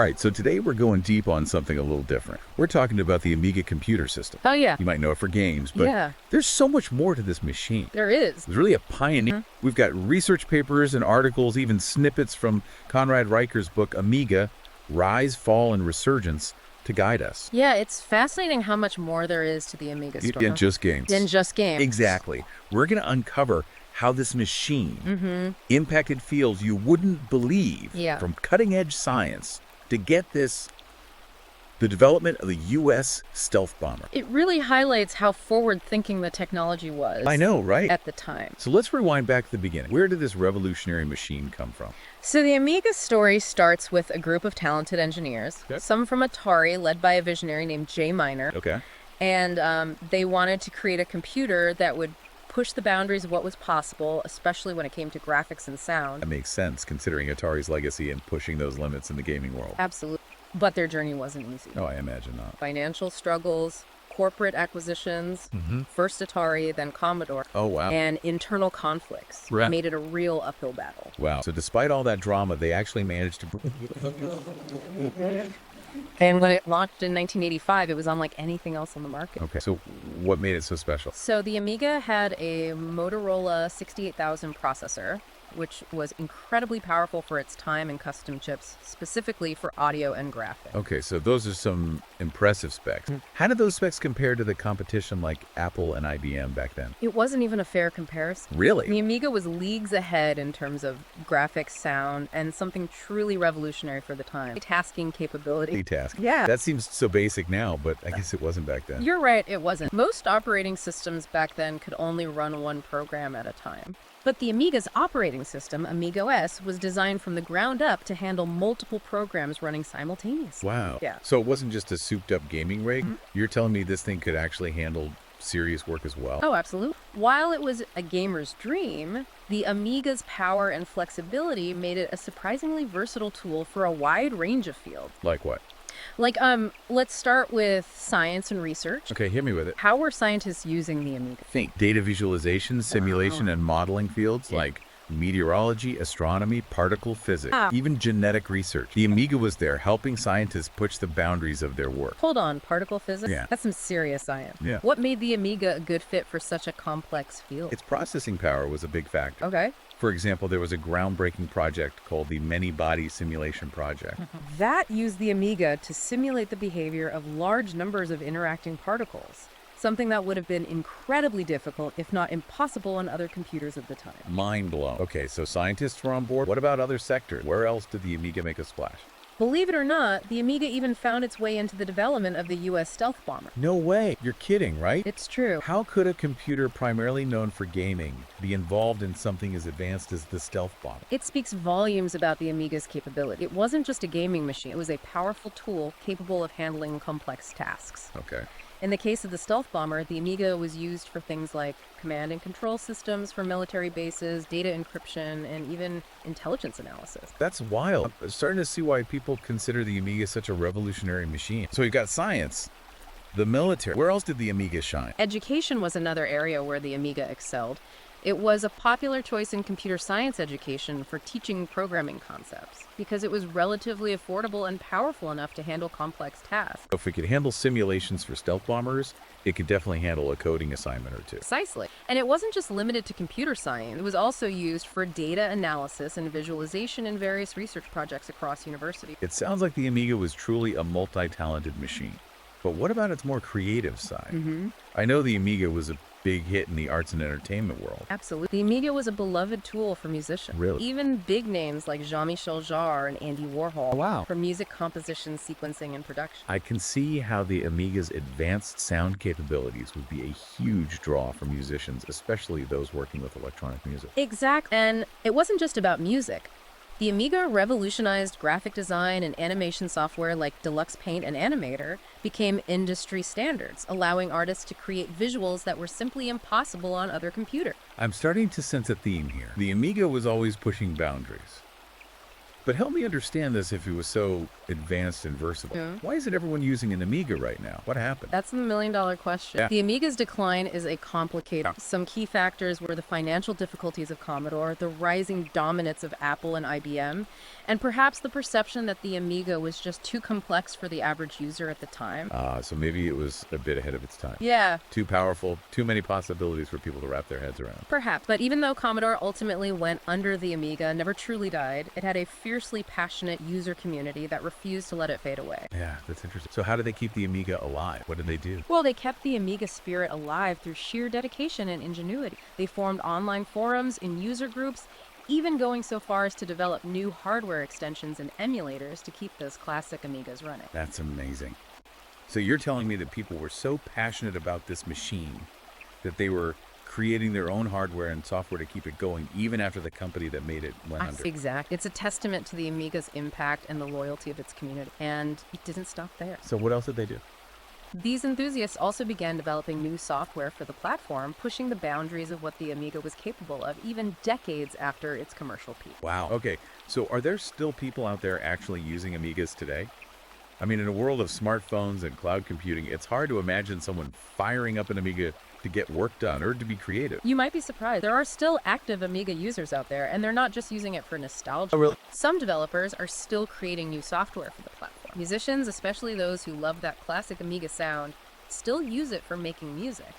right, so today we're going deep on something a little different. We're talking about the Amiga computer system. Oh, yeah. You might know it for games, but there's so much more to this machine. There is. It was really a pioneer. We've got research papers and articles, even snippets from Conrad Reicher's book, Amiga, Rise, Fall, and Resurgence, to guide us. Yeah, it's fascinating how much more there is to the Amiga story. Than just games. Than just games. Exactly. We're going to uncover how this machine impacted fields you wouldn't believe, from cutting-edge science to get this, the development of the U.S. stealth bomber. It really highlights how forward-thinking the technology was. I know, right? At the time. So let's rewind back to the beginning. Where did this revolutionary machine come from? So the Amiga story starts with a group of talented engineers, some from Atari, led by a visionary named Jay Miner. And they wanted to create a computer that would push the boundaries of what was possible, especially when it came to graphics and sound. That makes sense, considering Atari's legacy in pushing those limits in the gaming world. Absolutely. But their journey wasn't easy. Oh, I imagine not. Financial struggles, corporate acquisitions, first Atari, then Commodore. Oh, wow. And internal conflicts made it a real uphill battle. Wow. So despite all that drama, they actually managed to... And when it launched in 1985, it was unlike anything else on the market. Okay, so what made it so special? So the Amiga had a Motorola 68000 processor, which was incredibly powerful for its time and custom chips, specifically for audio and graphics. Okay, so those are some impressive specs. How did those specs compare to the competition like Apple and IBM back then? It wasn't even a fair comparison. Really? The Amiga was leagues ahead in terms of graphics, sound, and something truly revolutionary for the time. Tasking capability. Task. Yeah. That seems so basic now, but I guess it wasn't back then. You're right, it wasn't. Most operating systems back then could only run one program at a time. But the Amiga's operating system, Amiga OS, was designed from the ground up to handle multiple programs running simultaneously. Wow. Yeah. So it wasn't just a souped-up gaming rig? You're telling me this thing could actually handle serious work as well? Oh, absolutely. While it was a gamer's dream, the Amiga's power and flexibility made it a surprisingly versatile tool for a wide range of fields. Like what? Like, let's start with science and research. Okay, hit me with it. How were scientists using the Amiga? Think data visualization, simulation, and modeling fields like meteorology, astronomy, particle physics, even genetic research. The Amiga was there helping scientists push the boundaries of their work. Hold on, particle physics? Yeah. That's some serious science. Yeah. What made the Amiga a good fit for such a complex field? Its processing power was a big factor. Okay. For example, there was a groundbreaking project called the Many-Body Simulation Project. That used the Amiga to simulate the behavior of large numbers of interacting particles, something that would have been incredibly difficult, if not impossible, on other computers of the time. Mind blown. Okay, so scientists were on board. What about other sectors? Where else did the Amiga make a splash? Believe it or not, the Amiga even found its way into the development of the U.S. stealth bomber. No way. You're kidding, right? It's true. How could a computer primarily known for gaming be involved in something as advanced as the stealth bomber? It speaks volumes about the Amiga's capability. It wasn't just a gaming machine. It was a powerful tool capable of handling complex tasks. Okay. In the case of the stealth bomber, the Amiga was used for things like command and control systems for military bases, data encryption, and even intelligence analysis. That's wild. I'm starting to see why people consider the Amiga such a revolutionary machine. So you've got science, the military. Where else did the Amiga shine? Education was another area where the Amiga excelled. It was a popular choice in computer science education for teaching programming concepts because it was relatively affordable and powerful enough to handle complex tasks. If it could handle simulations for stealth bombers, it could definitely handle a coding assignment or two. Precisely. And it wasn't just limited to computer science. It was also used for data analysis and visualization in various research projects across universities. It sounds like the Amiga was truly a multi-talented machine. But what about its more creative side? I know the Amiga was a big hit in the arts and entertainment world. Absolutely. The Amiga was a beloved tool for musicians. Really? Even big names like Jean-Michel Jarre and Andy Warhol. Oh, wow. For music composition, sequencing, and production. I can see how the Amiga's advanced sound capabilities would be a huge draw for musicians, especially those working with electronic music. Exactly. And it wasn't just about music. The Amiga revolutionized graphic design, and animation software like Deluxe Paint and Animator became industry standards, allowing artists to create visuals that were simply impossible on other computers. I'm starting to sense a theme here. The Amiga was always pushing boundaries. But help me understand this if it was so advanced and versatile. Why isn't everyone using an Amiga right now? What happened? That's the million-dollar question. Yeah. The Amiga's decline is a complicated. Some key factors were the financial difficulties of Commodore, the rising dominance of Apple and IBM, and perhaps the perception that the Amiga was just too complex for the average user at the time. So maybe it was a bit ahead of its time. Yeah. Too powerful, too many possibilities for people to wrap their heads around. Perhaps. But even though Commodore ultimately went under, the Amiga never truly died. It had a fiercely passionate user community that refused to let it fade away. Yeah, that's interesting. So how did they keep the Amiga alive? What did they do? Well, they kept the Amiga spirit alive through sheer dedication and ingenuity. They formed online forums in user groups, even going so far as to develop new hardware extensions and emulators to keep those classic Amigas running. That's amazing. So you're telling me that people were so passionate about this machine that they were creating their own hardware and software to keep it going even after the company that made it went under. Exactly. It's a testament to the Amiga's impact and the loyalty of its community. And it didn't stop there. So what else did they do? These enthusiasts also began developing new software for the platform, pushing the boundaries of what the Amiga was capable of, even decades after its commercial peak. Wow. Okay, so are there still people out there actually using Amigas today? I mean, in a world of smartphones and cloud computing, it's hard to imagine someone firing up an Amiga to get work done or to be creative. You might be surprised. There are still active Amiga users out there, and they're not just using it for nostalgia. Oh, really? Some developers are still creating new software for the platform. Musicians, especially those who love that classic Amiga sound, still use it for making music.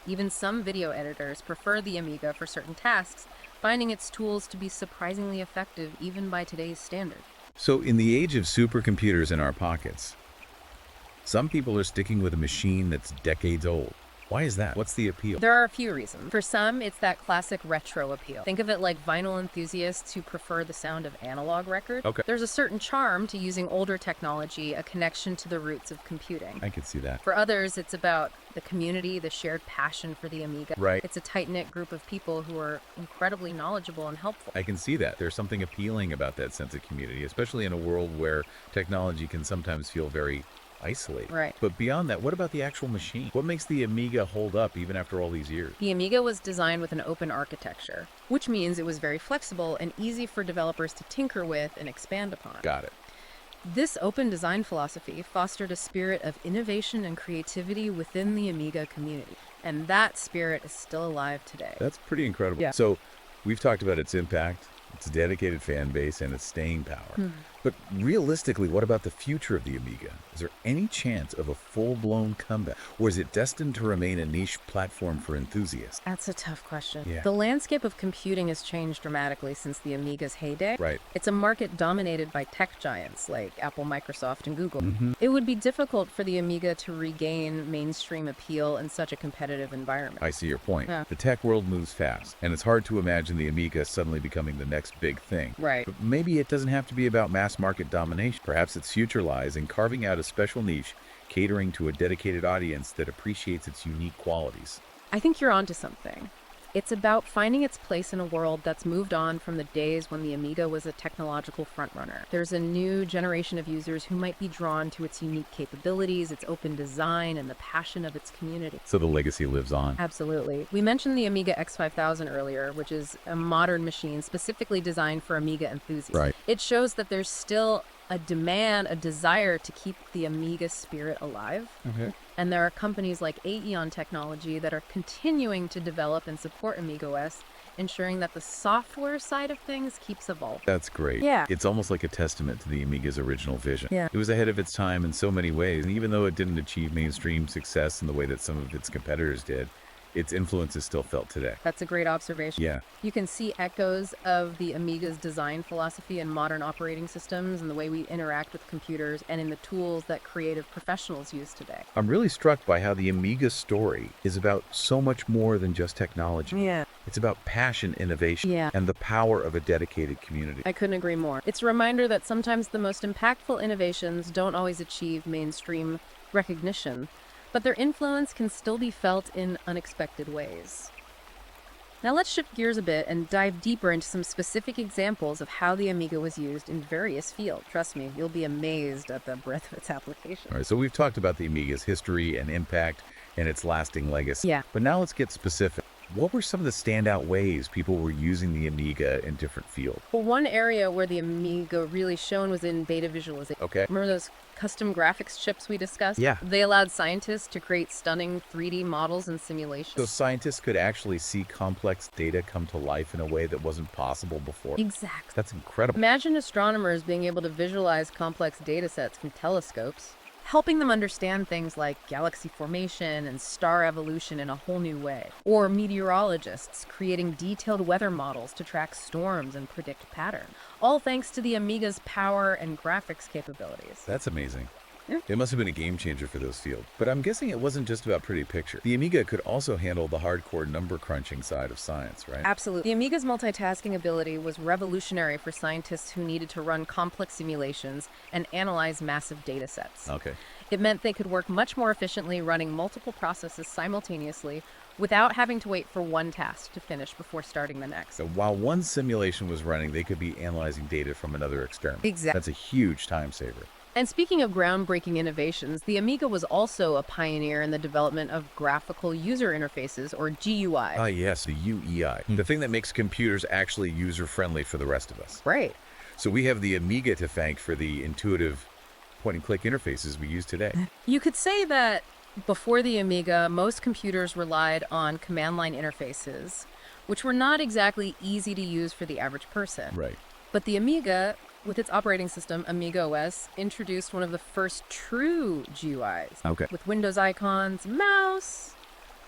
Even some video editors prefer the Amiga for certain tasks, finding its tools to be surprisingly effective even by today's standards. So in the age of supercomputers in our pockets, some people are sticking with a machine that's decades old. Why is that? What's the appeal? There are a few reasons. For some, it's that classic retro appeal. Think of it like vinyl enthusiasts who prefer the sound of analog records. Okay. There's a certain charm to using older technology, a connection to the roots of computing. I can see that. For others, it's about the community, the shared passion for the Amiga. Right. It's a tight-knit group of people who are incredibly knowledgeable and helpful. I can see that. There's something appealing about that sense of community, especially in a world where technology can sometimes feel very isolated. Right. But beyond that, what about the actual machine? What makes the Amiga hold up even after all these years? The Amiga was designed with an open architecture, which means it was very flexible and easy for developers to tinker with and expand upon. Got it. This open design philosophy fostered a spirit of innovation and creativity within the Amiga community, and that spirit is still alive today. That's pretty incredible. Yeah. So we've talked about its impact, its dedicated fan base, and its staying power. But realistically, what about the future of the Amiga? Is there any chance of a full-blown comeback? Or is it destined to remain a niche platform for enthusiasts? That's a tough question. Yeah. The landscape of computing has changed dramatically since the Amiga's heyday. Right. It's a market dominated by tech giants like Apple, Microsoft, and Google. It would be difficult for the Amiga to regain mainstream appeal in such a competitive environment. I see your point. Yeah. The tech world moves fast, and it's hard to imagine the Amiga suddenly becoming the next big thing. Right. But maybe it doesn't have to be about mass market domination. Perhaps its future lies in carving out a special niche, catering to a dedicated audience that appreciates its unique qualities. I think you're onto something. It's about finding its place in a world that's moved on from the days when the Amiga was a technological frontrunner. There's a new generation of users who might be drawn to its unique capabilities, its open design, and the passion of its community. So the legacy lives on. Absolutely. We mentioned the Amiga X5000 earlier, which is a modern machine specifically designed for Amiga enthusiasts. Right. It shows that there's still a demand, a desire to keep the Amiga spirit alive. Okay. And there are companies like Aeon Technology that are continuing to develop and support AmigaOS, ensuring that the software side of things keeps evolving. That's great. Yeah. It's almost like a testament to the Amiga's original vision. Yeah. It was ahead of its time in so many ways, and even though it didn't achieve mainstream success in the way that some of its competitors did, its influence is still felt today. That's a great observation. Yeah. You can see echoes of the Amiga's design philosophy in modern operating systems and the way we interact with computers and in the tools that creative professionals use today. I'm really struck by how the Amiga story is about so much more than just technology. Yeah. It's about passion, innovation, Yeah. and the power of a dedicated community. I couldn't agree more. It's a reminder that sometimes the most impactful innovations don't always achieve mainstream recognition, but their influence can still be felt in unexpected ways. Now let's shift gears a bit and dive deeper into some specific examples of how the Amiga was used in various fields. Trust me, you'll be amazed at the breadth of its application. All right, so we've talked about the Amiga's history and impact and its lasting legacy. Yeah. But now let's get specific. What were some of the standout ways people were using the Amiga in different fields? Well, one area where the Amiga really shone was in beta visualization. Okay. Remember those custom graphics chips we discussed? Yeah. They allowed scientists to create stunning 3D models and simulations. So scientists could actually see complex data come to life in a way that wasn't possible before. Exactly. That's incredible. Imagine astronomers being able to visualize complex data sets from telescopes, helping them understand things like galaxy formation and star evolution in a whole new way. Or meteorologists creating detailed weather models to track storms and predict patterns. All thanks to the Amiga's power and graphics capabilities. That's amazing. Yeah. It must have been a game changer for those fields. But I'm guessing it wasn't just about pretty pictures. The Amiga could also handle the hardcore number crunching side of science, right? Absolutely. The Amiga's multitasking ability was revolutionary for scientists who needed to run complex simulations and analyze massive data sets. Okay. It meant they could work much more efficiently running multiple processes simultaneously without having to wait for one task to finish before starting the next. So while one simulation was running, they could be analyzing data from another experiment. Exactly. That's a huge time saver. And speaking of groundbreaking innovations, the Amiga was also a pioneer in the development of graphical user interfaces, or GUI. Ah, yes, the UEI. The thing that makes computers actually user-friendly for the rest of us. Right. So we have the Amiga to thank for the intuitive point-and-click interfaces we use today. You could say that before the Amiga, most computers relied on command line interfaces, which were not exactly easy to use for the average person. Right. But the Amiga, with its operating system, Amiga OS, introduced one of the first true GUIs. Okay. With Windows icons, mouse,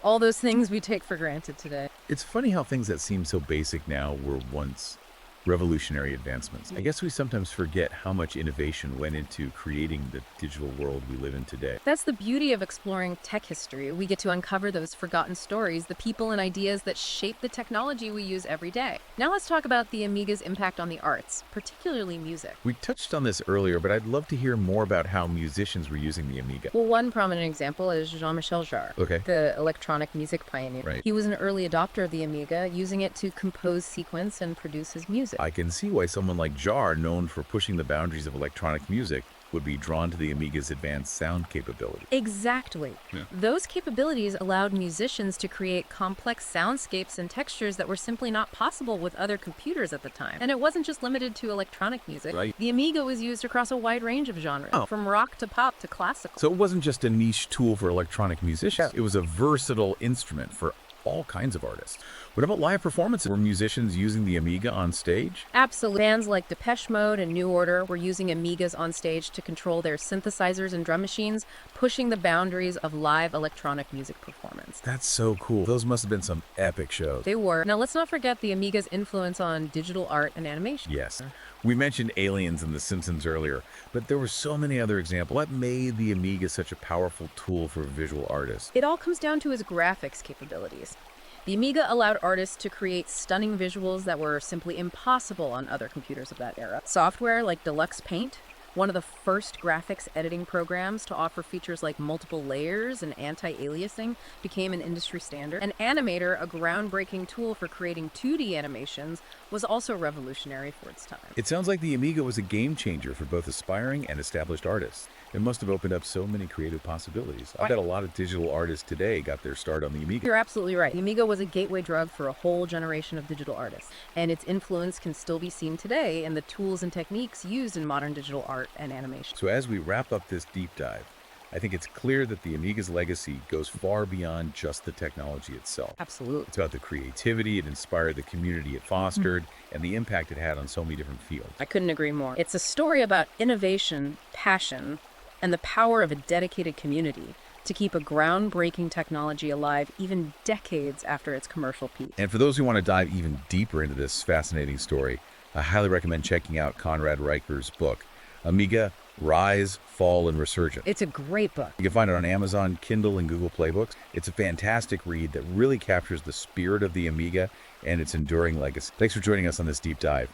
all those things we take for granted today. It's funny how things that seem so basic now were once revolutionary advancements. I guess we sometimes forget how much innovation went into creating the digital world we live in today. That's the beauty of exploring tech history. We get to uncover those forgotten stories, the people and ideas that shape the technology we use every day. Now let's talk about the Amiga's impact on the arts, particularly music. We touched on this earlier, but I'd love to hear more about how musicians were using the Amiga. Well, one prominent example is Jean-Michel Jarre, Okay. the electronic music pioneer. Right. He was an early adopter of the Amiga, using it to compose, sequence, and produce his music. I can see why someone like Jarre, known for pushing the boundaries of electronic music, would be drawn to the Amiga's advanced sound capability. Exactly. Yeah. Those capabilities allowed musicians to create complex soundscapes and textures that were simply not possible with other computers at the time. And it wasn't just limited to electronic music. Right. The Amiga was used across a wide range of genres, from rock to pop to classical. So it wasn't just a niche tool for electronic musicians. Yeah. It was a versatile instrument for all kinds of artists. What about live performances? Were musicians using the Amiga on stage? Absolutely. Bands like Depeche Mode and New Order were using Amigas on stage to control their synthesizers and drum machines, pushing the boundaries of live electronic music performance. That's so cool. Those must have been some epic shows. They were. Now let's not forget the Amiga's influence on digital art and animation. Yes. We mentioned Aliens and The Simpsons earlier, but there were so many other examples. What made the Amiga such a powerful tool for visual artists? It all comes down to its graphics capabilities. The Amiga allowed artists to create stunning visuals that were simply impossible on other computers of that era. Software like Deluxe Paint, one of the first graphics editing programs to offer features like multiple layers and anti-aliasing, became an industry standard. An Animator, a groundbreaking tool for creating 2D animations, was also revolutionary for its time. It sounds like the Amiga was a game changer for both aspiring and established artists. It must have opened up so many creative possibilities. I bet a lot of digital artists today got their start on the Amiga. You're absolutely right. The Amiga was a gateway drug for a whole generation of digital artists, and its influence can still be seen today in the tools and techniques used in modern digital art and animation. So as we wrap up this deep dive, I think it's clear that the Amiga's legacy goes far beyond just the technology itself. Absolutely. It's about the creativity it inspired, the community it fostered, and the impact it had on so many different fields. I couldn't agree more. It's a story about innovation, passion, and the power of a dedicated community to keep a groundbreaking technology alive even decades after its commercial peak. And for those who want to dive even deeper into this fascinating story, I highly recommend checking out Conrad Reicher's book, Amiga, Rise, Fall, and Resurgence. It's a great book. You can find it on Amazon, Kindle, and Google Play Books. It's a fantastic read that really captures the spirit of the Amiga and its enduring legacy. Thanks for joining us on this deep dive.